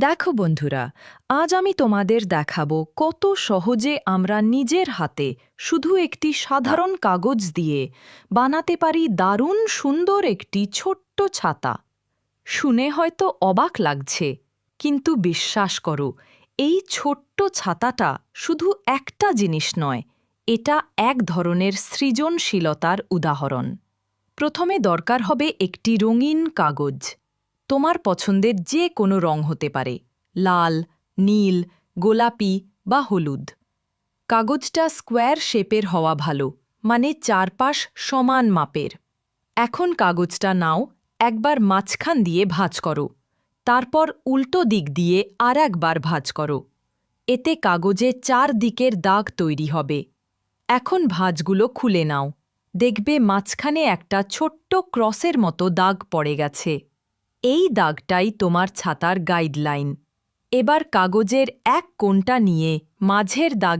দেখো বন্ধুরা, আজ আমি তোমাদের দেখাবো কত সহজে আমরা নিজের হাতে শুধু একটি সাধারণ কাগজ দিয়ে বানাতে পারি দারুণ সুন্দর একটি ছোট্ট ছাতা। শুনে হয়তো অবাক লাগছে, কিন্তু বিশ্বাস করো, এই ছোট্ট ছাতাটা শুধু একটা জিনিস নয়, এটা এক ধরনের সৃজনশীলতার উদাহরণ। প্রথমে দরকার হবে একটি রঙিন কাগজ। তোমার পছন্দের যে কোনো রং হতে পারে, লাল, নীল, গোলাপি বা হলুদ। কাগজটা স্কোয়ার শেপের হওয়া ভালো, মানে চারপাশ সমান মাপের। এখন কাগজটা নাও, একবার মাঝখান দিয়ে ভাঁজ করো, তারপর উল্টো দিক দিয়ে একবার ভাঁজ করো। এতে কাগজে চারদিকের দাগ তৈরি হবে। এখন ভাঁজগুলো খুলে নাও, দেখবে মাঝখানে একটা ছোট্ট ক্রসের মতো দাগ পড়ে গেছে। এই দাগটাই তোমার ছাতার গাইডলাইন। এবার কাগজের এক কোণটা নিয়ে মাঝের দাগ